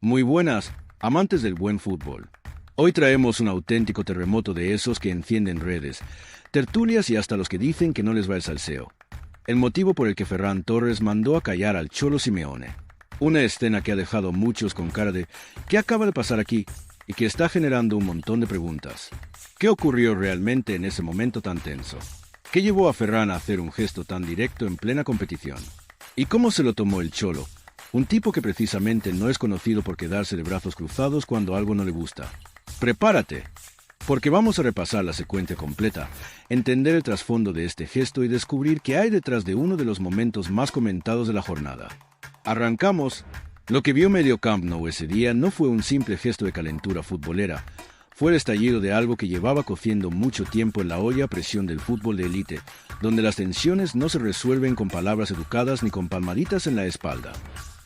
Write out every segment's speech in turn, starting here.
Muy buenas, amantes del buen fútbol. Hoy traemos un auténtico terremoto de esos que encienden redes, tertulias y hasta los que dicen que no les va el salseo. El motivo por el que Ferran Torres mandó a callar al Cholo Simeone. Una escena que ha dejado a muchos con cara de ¿qué acaba de pasar aquí? Y que está generando un montón de preguntas. ¿Qué ocurrió realmente en ese momento tan tenso? ¿Qué llevó a Ferran a hacer un gesto tan directo en plena competición? ¿Y cómo se lo tomó el Cholo? Un tipo que precisamente no es conocido por quedarse de brazos cruzados cuando algo no le gusta. ¡Prepárate! Porque vamos a repasar la secuencia completa, entender el trasfondo de este gesto y descubrir qué hay detrás de uno de los momentos más comentados de la jornada. ¡Arrancamos! Lo que vio medio Camp Nou ese día no fue un simple gesto de calentura futbolera, fue el estallido de algo que llevaba cociendo mucho tiempo en la olla a presión del fútbol de élite, donde las tensiones no se resuelven con palabras educadas ni con palmaditas en la espalda.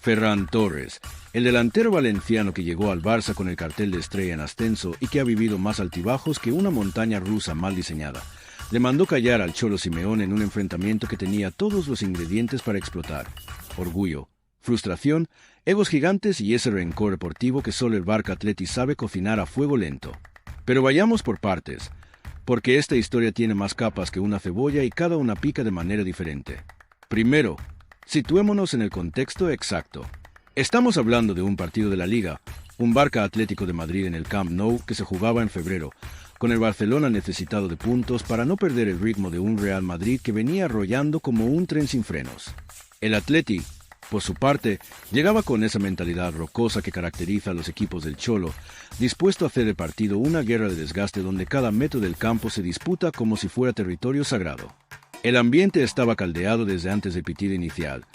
Ferran Torres, el delantero valenciano que llegó al Barça con el cartel de estrella en ascenso y que ha vivido más altibajos que una montaña rusa mal diseñada, le mandó callar al Cholo Simeone en un enfrentamiento que tenía todos los ingredientes para explotar: orgullo, frustración, egos gigantes y ese rencor deportivo que solo el Barça Athletic sabe cocinar a fuego lento. Pero vayamos por partes, porque esta historia tiene más capas que una cebolla y cada una pica de manera diferente. Primero, situémonos en el contexto exacto. Estamos hablando de un partido de la Liga, un Barça Atlético de Madrid en el Camp Nou que se jugaba en febrero, con el Barcelona necesitado de puntos para no perder el ritmo de un Real Madrid que venía arrollando como un tren sin frenos. El Atleti, por su parte, llegaba con esa mentalidad rocosa que caracteriza a los equipos del Cholo, dispuesto a hacer del partido una guerra de desgaste donde cada metro del campo se disputa como si fuera territorio sagrado. El ambiente estaba caldeado desde antes del pitido inicial,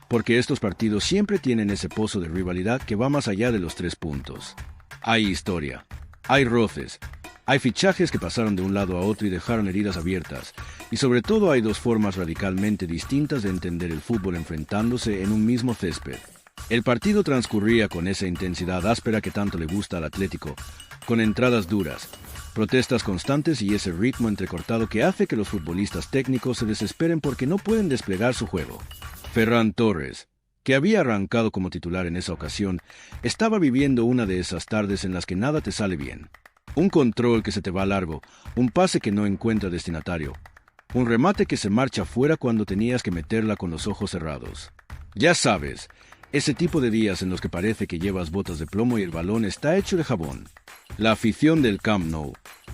porque estos partidos siempre tienen ese pozo de rivalidad que va más allá de los 3 puntos. Hay historia, hay roces, hay fichajes que pasaron de un lado a otro y dejaron heridas abiertas, y sobre todo hay dos formas radicalmente distintas de entender el fútbol enfrentándose en un mismo césped. El partido transcurría con esa intensidad áspera que tanto le gusta al Atlético, con entradas duras, protestas constantes y ese ritmo entrecortado que hace que los futbolistas técnicos se desesperen porque no pueden desplegar su juego. Ferran Torres, que había arrancado como titular en esa ocasión, estaba viviendo una de esas tardes en las que nada te sale bien. Un control que se te va largo, un pase que no encuentra destinatario, un remate que se marcha fuera cuando tenías que meterla con los ojos cerrados. Ya sabes, ese tipo de días en los que parece que llevas botas de plomo y el balón está hecho de jabón. La afición del Camp Nou,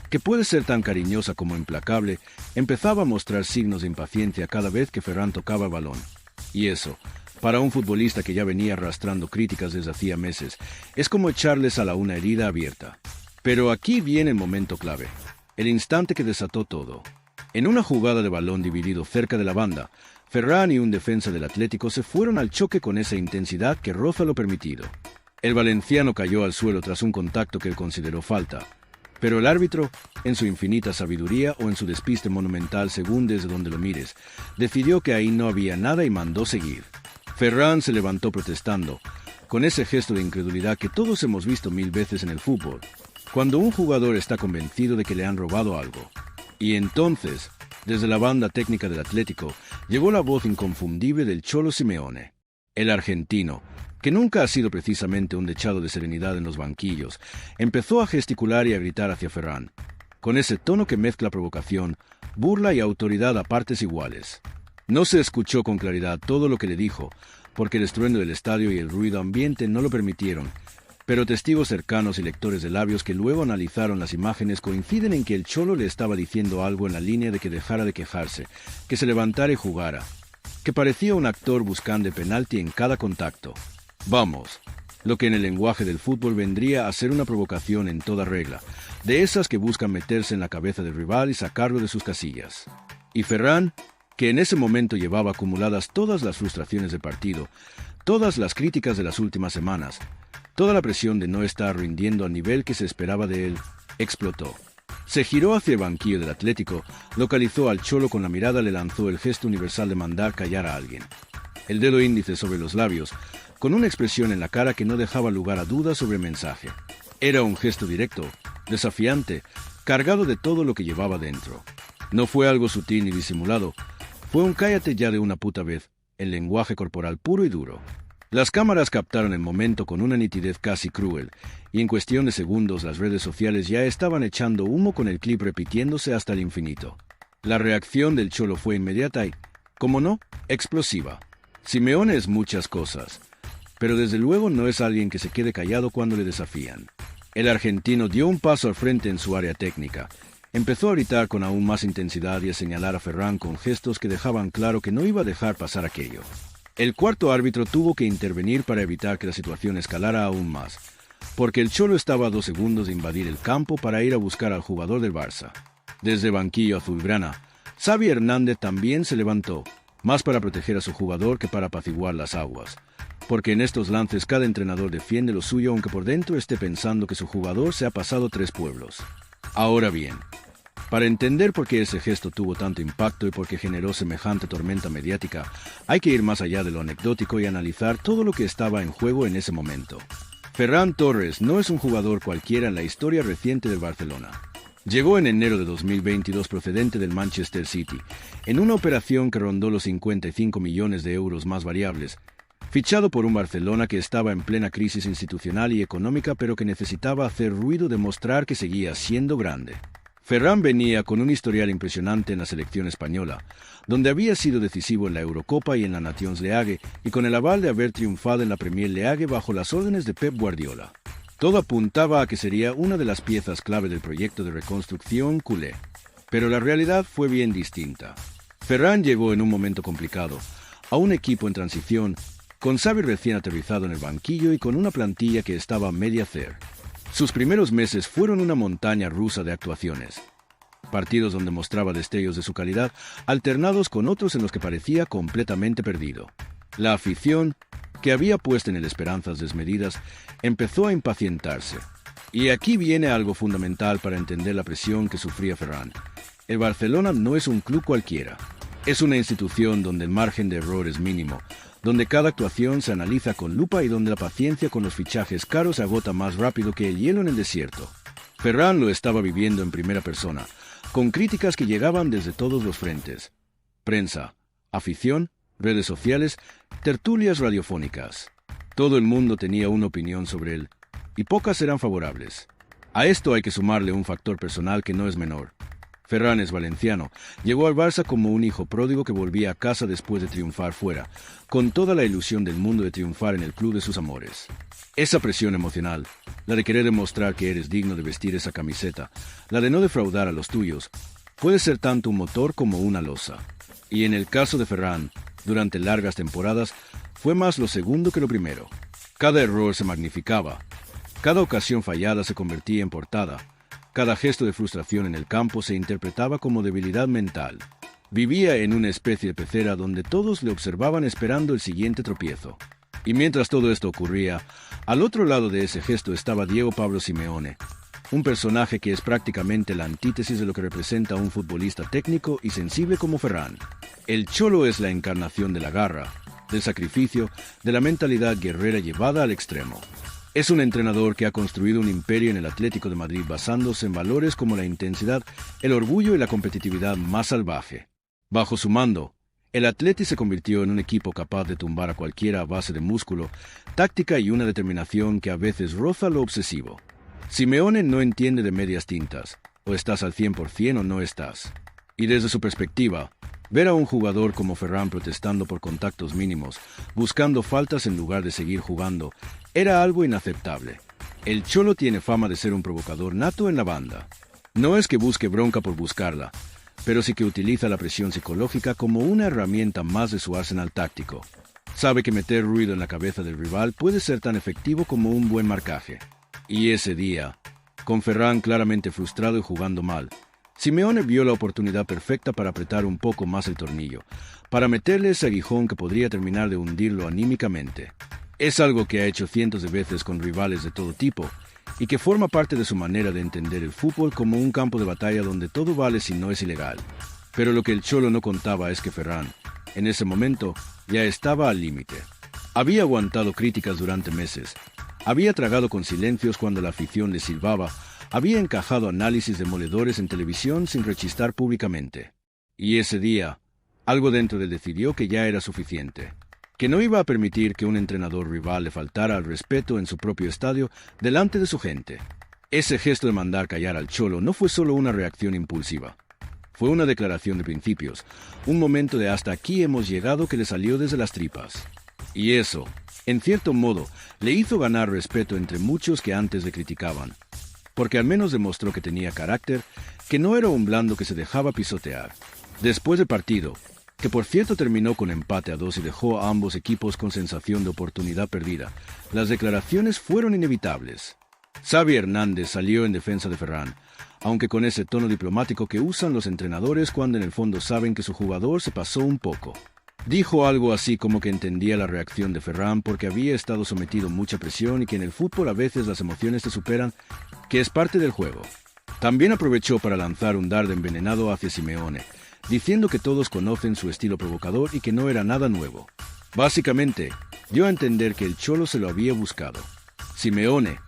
que puede ser tan cariñosa como implacable, empezaba a mostrar signos de impaciencia cada vez que Ferran tocaba el balón. Y eso, para un futbolista que ya venía arrastrando críticas desde hacía meses, es como echarle sal a una herida abierta. Pero aquí viene el momento clave, el instante que desató todo. En una jugada de balón dividido cerca de la banda, Ferran y un defensa del Atlético se fueron al choque con esa intensidad que roza lo permitido. El valenciano cayó al suelo tras un contacto que él consideró falta, pero el árbitro, en su infinita sabiduría o en su despiste monumental según desde donde lo mires, decidió que ahí no había nada y mandó seguir. Ferran se levantó protestando, con ese gesto de incredulidad que todos hemos visto 1000 veces en el fútbol, cuando un jugador está convencido de que le han robado algo. Y entonces, desde la banda técnica del Atlético, llegó la voz inconfundible del Cholo Simeone. El argentino, que nunca ha sido precisamente un dechado de serenidad en los banquillos, empezó a gesticular y a gritar hacia Ferran, con ese tono que mezcla provocación, burla y autoridad a partes iguales. No se escuchó con claridad todo lo que le dijo, porque el estruendo del estadio y el ruido ambiente no lo permitieron, pero testigos cercanos y lectores de labios que luego analizaron las imágenes coinciden en que el Cholo le estaba diciendo algo en la línea de que dejara de quejarse, que se levantara y jugara, que parecía un actor buscando el penalti en cada contacto. Vamos, lo que en el lenguaje del fútbol vendría a ser una provocación en toda regla, de esas que buscan meterse en la cabeza del rival y sacarlo de sus casillas. Y Ferran, que en ese momento llevaba acumuladas todas las frustraciones del partido, todas las críticas de las últimas semanas, toda la presión de no estar rindiendo al nivel que se esperaba de él, explotó. Se giró hacia el banquillo del Atlético, localizó al Cholo con la mirada, le lanzó el gesto universal de mandar callar a alguien. El dedo índice sobre los labios, con una expresión en la cara que no dejaba lugar a dudas sobre el mensaje. Era un gesto directo, desafiante, cargado de todo lo que llevaba dentro. No fue algo sutil ni disimulado, fue un cállate ya de una puta vez, el lenguaje corporal puro y duro. Las cámaras captaron el momento con una nitidez casi cruel, y en cuestión de segundos las redes sociales ya estaban echando humo con el clip repitiéndose hasta el infinito. La reacción del Cholo fue inmediata y, como no, explosiva. Simeone es muchas cosas, pero desde luego no es alguien que se quede callado cuando le desafían. El argentino dio un paso al frente en su área técnica. Empezó a gritar con aún más intensidad y a señalar a Ferran con gestos que dejaban claro que no iba a dejar pasar aquello. El cuarto árbitro tuvo que intervenir para evitar que la situación escalara aún más, porque el Cholo estaba a 2 segundos de invadir el campo para ir a buscar al jugador del Barça. Desde el banquillo azulgrana, Xavi Hernández también se levantó, más para proteger a su jugador que para apaciguar las aguas, porque en estos lances cada entrenador defiende lo suyo aunque por dentro esté pensando que su jugador se ha pasado 3 pueblos. Ahora bien, para entender por qué ese gesto tuvo tanto impacto y por qué generó semejante tormenta mediática, hay que ir más allá de lo anecdótico y analizar todo lo que estaba en juego en ese momento. Ferran Torres no es un jugador cualquiera en la historia reciente del Barcelona. Llegó en enero de 2022 procedente del Manchester City, en una operación que rondó los 55 millones de euros más variables, fichado por un Barcelona que estaba en plena crisis institucional y económica pero que necesitaba hacer ruido de mostrar que seguía siendo grande. Ferran venía con un historial impresionante en la selección española, donde había sido decisivo en la Eurocopa y en la Nations League, y con el aval de haber triunfado en la Premier League bajo las órdenes de Pep Guardiola. Todo apuntaba a que sería una de las piezas clave del proyecto de reconstrucción culé. Pero la realidad fue bien distinta. Ferran llegó en un momento complicado, a un equipo en transición, con Xavi recién aterrizado en el banquillo y con una plantilla que estaba a media hacer. Sus primeros meses fueron una montaña rusa de actuaciones. Partidos donde mostraba destellos de su calidad, alternados con otros en los que parecía completamente perdido. La afición, que había puesto en él esperanzas desmedidas, empezó a impacientarse. Y aquí viene algo fundamental para entender la presión que sufría Ferran. El Barcelona no es un club cualquiera. Es una institución donde el margen de error es mínimo, donde cada actuación se analiza con lupa y donde la paciencia con los fichajes caros se agota más rápido que el hielo en el desierto. Ferran lo estaba viviendo en primera persona, con críticas que llegaban desde todos los frentes. Prensa, afición, redes sociales, tertulias radiofónicas. Todo el mundo tenía una opinión sobre él, y pocas eran favorables. A esto hay que sumarle un factor personal que no es menor. Ferran es valenciano. Llegó al Barça como un hijo pródigo que volvía a casa después de triunfar fuera, con toda la ilusión del mundo de triunfar en el club de sus amores. Esa presión emocional, la de querer demostrar que eres digno de vestir esa camiseta, la de no defraudar a los tuyos, puede ser tanto un motor como una losa. Y en el caso de Ferran, durante largas temporadas, fue más lo segundo que lo primero. Cada error se magnificaba, cada ocasión fallada se convertía en portada. Cada gesto de frustración en el campo se interpretaba como debilidad mental. Vivía en una especie de pecera donde todos le observaban esperando el siguiente tropiezo. Y mientras todo esto ocurría, al otro lado de ese gesto estaba Diego Pablo Simeone, un personaje que es prácticamente la antítesis de lo que representa un futbolista técnico y sensible como Ferran. El Cholo es la encarnación de la garra, del sacrificio, de la mentalidad guerrera llevada al extremo. Es un entrenador que ha construido un imperio en el Atlético de Madrid basándose en valores como la intensidad, el orgullo y la competitividad más salvaje. Bajo su mando, el Atleti se convirtió en un equipo capaz de tumbar a cualquiera a base de músculo, táctica y una determinación que a veces roza lo obsesivo. Simeone no entiende de medias tintas, o estás al 100% o no estás. Y desde su perspectiva, ver a un jugador como Ferran protestando por contactos mínimos, buscando faltas en lugar de seguir jugando, era algo inaceptable. El Cholo tiene fama de ser un provocador nato en la banda. No es que busque bronca por buscarla, pero sí que utiliza la presión psicológica como una herramienta más de su arsenal táctico. Sabe que meter ruido en la cabeza del rival puede ser tan efectivo como un buen marcaje. Y ese día, con Ferran claramente frustrado y jugando mal, Simeone vio la oportunidad perfecta para apretar un poco más el tornillo, para meterle ese aguijón que podría terminar de hundirlo anímicamente. Es algo que ha hecho cientos de veces con rivales de todo tipo, y que forma parte de su manera de entender el fútbol como un campo de batalla donde todo vale si no es ilegal. Pero lo que el Cholo no contaba es que Ferran, en ese momento, ya estaba al límite. Había aguantado críticas durante meses, había tragado con silencios cuando la afición le silbaba, había encajado análisis demoledores en televisión sin rechistar públicamente. Y ese día, algo dentro de él decidió que ya era suficiente. que no iba a permitir que un entrenador rival le faltara al respeto en su propio estadio delante de su gente. Ese gesto de mandar callar al Cholo no fue solo una reacción impulsiva. Fue una declaración de principios, un momento de hasta aquí hemos llegado que le salió desde las tripas. Y eso, en cierto modo, le hizo ganar respeto entre muchos que antes le criticaban, porque al menos demostró que tenía carácter, que no era un blando que se dejaba pisotear. Después del partido, que por cierto terminó con empate a 2 y dejó a ambos equipos con sensación de oportunidad perdida, las declaraciones fueron inevitables. Xavi Hernández salió en defensa de Ferran, aunque con ese tono diplomático que usan los entrenadores cuando en el fondo saben que su jugador se pasó un poco. Dijo algo así como que entendía la reacción de Ferran porque había estado sometido a mucha presión y que en el fútbol a veces las emociones te superan, que es parte del juego. También aprovechó para lanzar un dardo envenenado hacia Simeone, diciendo que todos conocen su estilo provocador y que no era nada nuevo. Básicamente, dio a entender que el Cholo se lo había buscado. Simeone,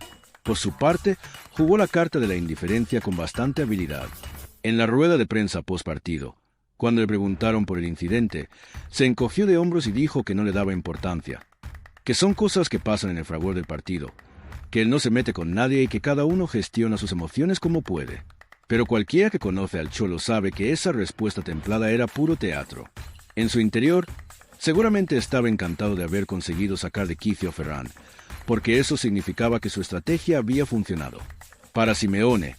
por su parte, jugó la carta de la indiferencia con bastante habilidad. En la rueda de prensa post-partido, cuando le preguntaron por el incidente, se encogió de hombros y dijo que no le daba importancia, que son cosas que pasan en el fragor del partido, que él no se mete con nadie y que cada uno gestiona sus emociones como puede. Pero cualquiera que conoce al Cholo sabe que esa respuesta templada era puro teatro. En su interior, seguramente estaba encantado de haber conseguido sacar de quicio a Ferran, porque eso significaba que su estrategia había funcionado. Para Simeone,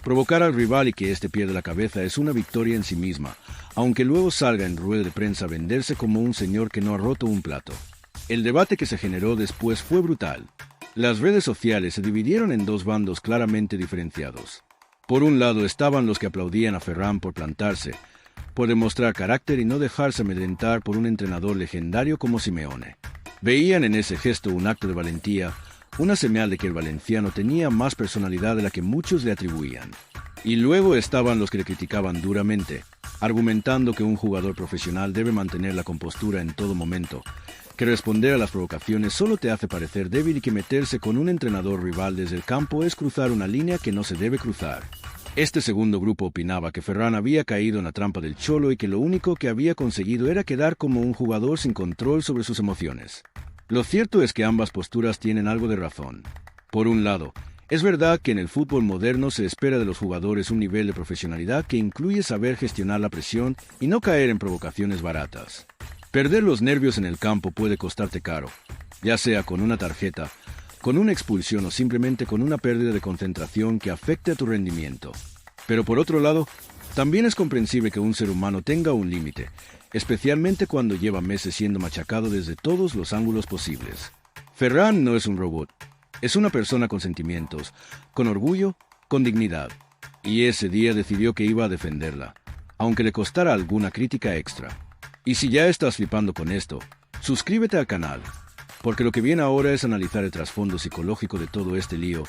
provocar al rival y que éste pierda la cabeza es una victoria en sí misma, aunque luego salga en rueda de prensa a venderse como un señor que no ha roto un plato. El debate que se generó después fue brutal. Las redes sociales se dividieron en dos bandos claramente diferenciados. Por un lado estaban los que aplaudían a Ferran por plantarse, por demostrar carácter y no dejarse amedrentar por un entrenador legendario como Simeone. Veían en ese gesto un acto de valentía, una señal de que el valenciano tenía más personalidad de la que muchos le atribuían. Y luego estaban los que le criticaban duramente, argumentando que un jugador profesional debe mantener la compostura en todo momento, que responder a las provocaciones solo te hace parecer débil y que meterse con un entrenador rival desde el campo es cruzar una línea que no se debe cruzar. Este segundo grupo opinaba que Ferran había caído en la trampa del Cholo y que lo único que había conseguido era quedar como un jugador sin control sobre sus emociones. Lo cierto es que ambas posturas tienen algo de razón. Por un lado, es verdad que en el fútbol moderno se espera de los jugadores un nivel de profesionalidad que incluye saber gestionar la presión y no caer en provocaciones baratas. Perder los nervios en el campo puede costarte caro, ya sea con una tarjeta, con una expulsión o simplemente con una pérdida de concentración que afecte a tu rendimiento. Pero por otro lado, también es comprensible que un ser humano tenga un límite, especialmente cuando lleva meses siendo machacado desde todos los ángulos posibles. Ferran no es un robot, es una persona con sentimientos, con orgullo, con dignidad. Y ese día decidió que iba a defenderla, aunque le costara alguna crítica extra. Y si ya estás flipando con esto, suscríbete al canal, porque lo que viene ahora es analizar el trasfondo psicológico de todo este lío,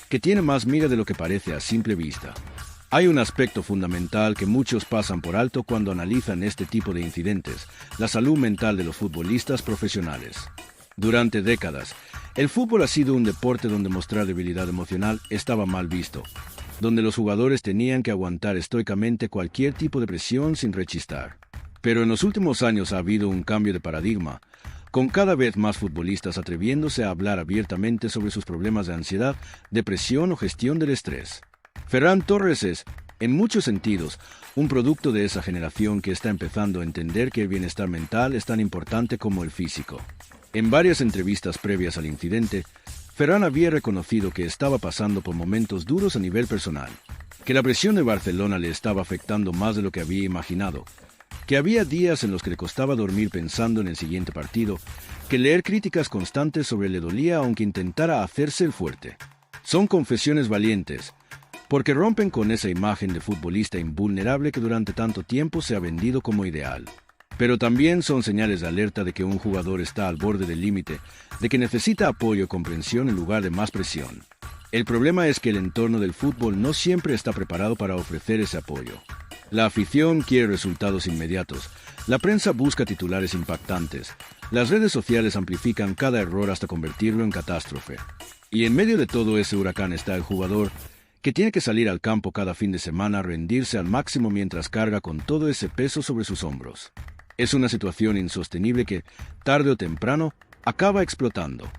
que tiene más miga de lo que parece a simple vista. Hay un aspecto fundamental que muchos pasan por alto cuando analizan este tipo de incidentes, la salud mental de los futbolistas profesionales. Durante décadas, el fútbol ha sido un deporte donde mostrar debilidad emocional estaba mal visto, donde los jugadores tenían que aguantar estoicamente cualquier tipo de presión sin rechistar. Pero en los últimos años ha habido un cambio de paradigma, con cada vez más futbolistas atreviéndose a hablar abiertamente sobre sus problemas de ansiedad, depresión o gestión del estrés. Ferran Torres es, en muchos sentidos, un producto de esa generación que está empezando a entender que el bienestar mental es tan importante como el físico. En varias entrevistas previas al incidente, Ferran había reconocido que estaba pasando por momentos duros a nivel personal, que la presión de Barcelona le estaba afectando más de lo que había imaginado, que había días en los que le costaba dormir pensando en el siguiente partido, que leer críticas constantes sobre le dolía aunque intentara hacerse el fuerte. Son confesiones valientes, porque rompen con esa imagen de futbolista invulnerable que durante tanto tiempo se ha vendido como ideal. Pero también son señales de alerta de que un jugador está al borde del límite, de que necesita apoyo y comprensión en lugar de más presión. El problema es que el entorno del fútbol no siempre está preparado para ofrecer ese apoyo. La afición quiere resultados inmediatos, la prensa busca titulares impactantes, las redes sociales amplifican cada error hasta convertirlo en catástrofe. Y en medio de todo ese huracán está el jugador, que tiene que salir al campo cada fin de semana a rendirse al máximo mientras carga con todo ese peso sobre sus hombros. Es una situación insostenible que, tarde o temprano, acaba explotando.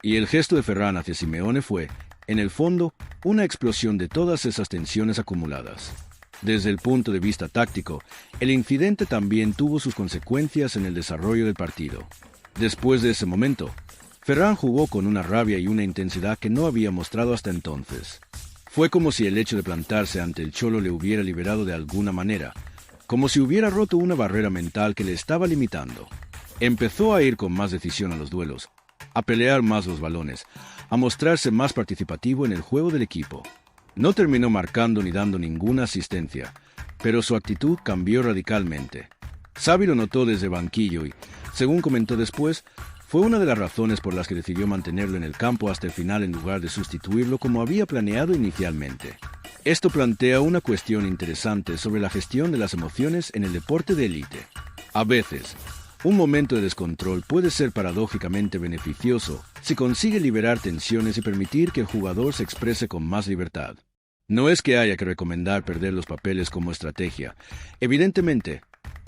Y el gesto de Ferran hacia Simeone fue, en el fondo, una explosión de todas esas tensiones acumuladas. Desde el punto de vista táctico, el incidente también tuvo sus consecuencias en el desarrollo del partido. Después de ese momento, Ferran jugó con una rabia y una intensidad que no había mostrado hasta entonces. Fue como si el hecho de plantarse ante el Cholo le hubiera liberado de alguna manera, como si hubiera roto una barrera mental que le estaba limitando. Empezó a ir con más decisión a los duelos, a pelear más los balones, a mostrarse más participativo en el juego del equipo. No terminó marcando ni dando ninguna asistencia, pero su actitud cambió radicalmente. Xavi lo notó desde banquillo y, según comentó después, fue una de las razones por las que decidió mantenerlo en el campo hasta el final en lugar de sustituirlo como había planeado inicialmente. Esto plantea una cuestión interesante sobre la gestión de las emociones en el deporte de élite. A veces, un momento de descontrol puede ser paradójicamente beneficioso si consigue liberar tensiones y permitir que el jugador se exprese con más libertad. No es que haya que recomendar perder los papeles como estrategia, evidentemente,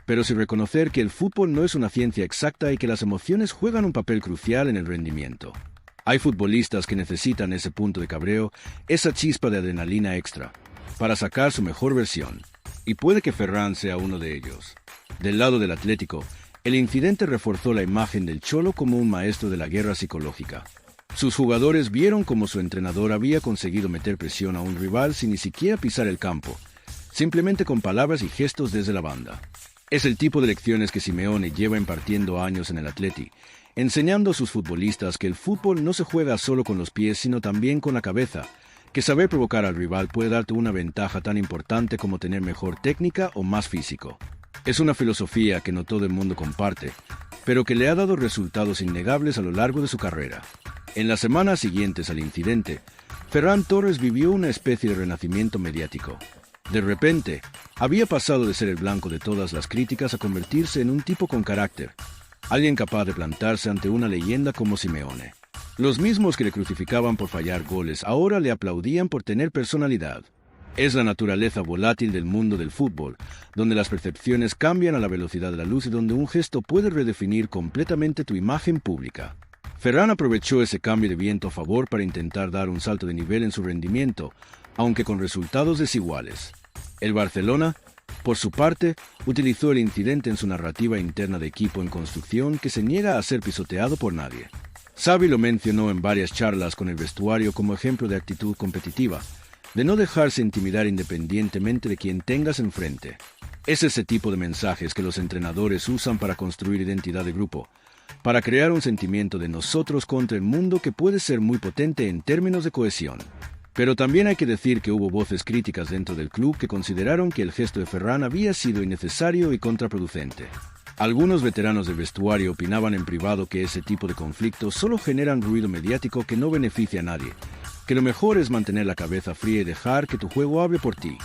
pero sí reconocer que el fútbol no es una ciencia exacta y que las emociones juegan un papel crucial en el rendimiento. Hay futbolistas que necesitan ese punto de cabreo, esa chispa de adrenalina extra, para sacar su mejor versión, y puede que Ferran sea uno de ellos. Del lado del Atlético, el incidente reforzó la imagen del Cholo como un maestro de la guerra psicológica. Sus jugadores vieron cómo su entrenador había conseguido meter presión a un rival sin ni siquiera pisar el campo, simplemente con palabras y gestos desde la banda. Es el tipo de lecciones que Simeone lleva impartiendo años en el Atleti, enseñando a sus futbolistas que el fútbol no se juega solo con los pies, sino también con la cabeza, que saber provocar al rival puede darte una ventaja tan importante como tener mejor técnica o más físico. Es una filosofía que no todo el mundo comparte, pero que le ha dado resultados innegables a lo largo de su carrera. En las semanas siguientes al incidente, Ferran Torres vivió una especie de renacimiento mediático. De repente, había pasado de ser el blanco de todas las críticas a convertirse en un tipo con carácter, alguien capaz de plantarse ante una leyenda como Simeone. Los mismos que le crucificaban por fallar goles ahora le aplaudían por tener personalidad. Es la naturaleza volátil del mundo del fútbol, donde las percepciones cambian a la velocidad de la luz y donde un gesto puede redefinir completamente tu imagen pública. Ferran aprovechó ese cambio de viento a favor para intentar dar un salto de nivel en su rendimiento, aunque con resultados desiguales. El Barcelona, por su parte, utilizó el incidente en su narrativa interna de equipo en construcción que se niega a ser pisoteado por nadie. Xavi lo mencionó en varias charlas con el vestuario como ejemplo de actitud competitiva, de no dejarse intimidar independientemente de quien tengas enfrente. Es ese tipo de mensajes que los entrenadores usan para construir identidad de grupo, para crear un sentimiento de nosotros contra el mundo que puede ser muy potente en términos de cohesión. Pero también hay que decir que hubo voces críticas dentro del club que consideraron que el gesto de Ferran había sido innecesario y contraproducente. Algunos veteranos del vestuario opinaban en privado que ese tipo de conflictos solo generan ruido mediático que no beneficia a nadie, que lo mejor es mantener la cabeza fría y dejar que tu juego hable por ti.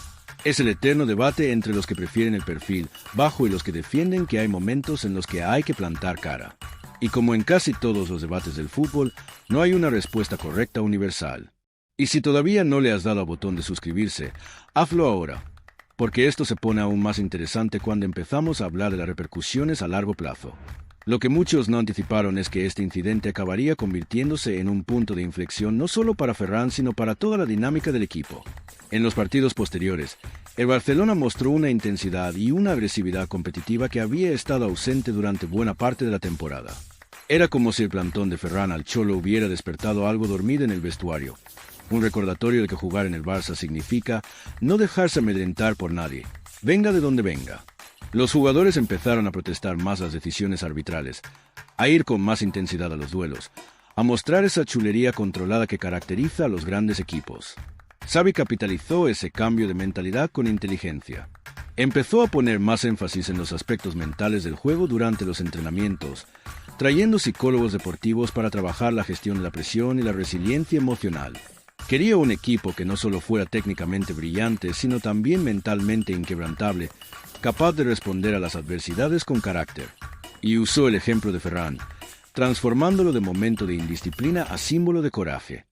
Es el eterno debate entre los que prefieren el perfil bajo y los que defienden que hay momentos en los que hay que plantar cara. Y como en casi todos los debates del fútbol, no hay una respuesta correcta universal. Y si todavía no le has dado al botón de suscribirse, hazlo ahora, porque esto se pone aún más interesante cuando empezamos a hablar de las repercusiones a largo plazo. Lo que muchos no anticiparon es que este incidente acabaría convirtiéndose en un punto de inflexión no solo para Ferran, sino para toda la dinámica del equipo. En los partidos posteriores, el Barcelona mostró una intensidad y una agresividad competitiva que había estado ausente durante buena parte de la temporada. Era como si el plantón de Ferran al Cholo hubiera despertado algo dormido en el vestuario. Un recordatorio de que jugar en el Barça significa no dejarse amedrentar por nadie, venga de donde venga. Los jugadores empezaron a protestar más las decisiones arbitrales, a ir con más intensidad a los duelos, a mostrar esa chulería controlada que caracteriza a los grandes equipos. Xavi capitalizó ese cambio de mentalidad con inteligencia. Empezó a poner más énfasis en los aspectos mentales del juego durante los entrenamientos, trayendo psicólogos deportivos para trabajar la gestión de la presión y la resiliencia emocional. Quería un equipo que no solo fuera técnicamente brillante, sino también mentalmente inquebrantable, capaz de responder a las adversidades con carácter. Y usó el ejemplo de Ferran, transformándolo de momento de indisciplina a símbolo de coraje.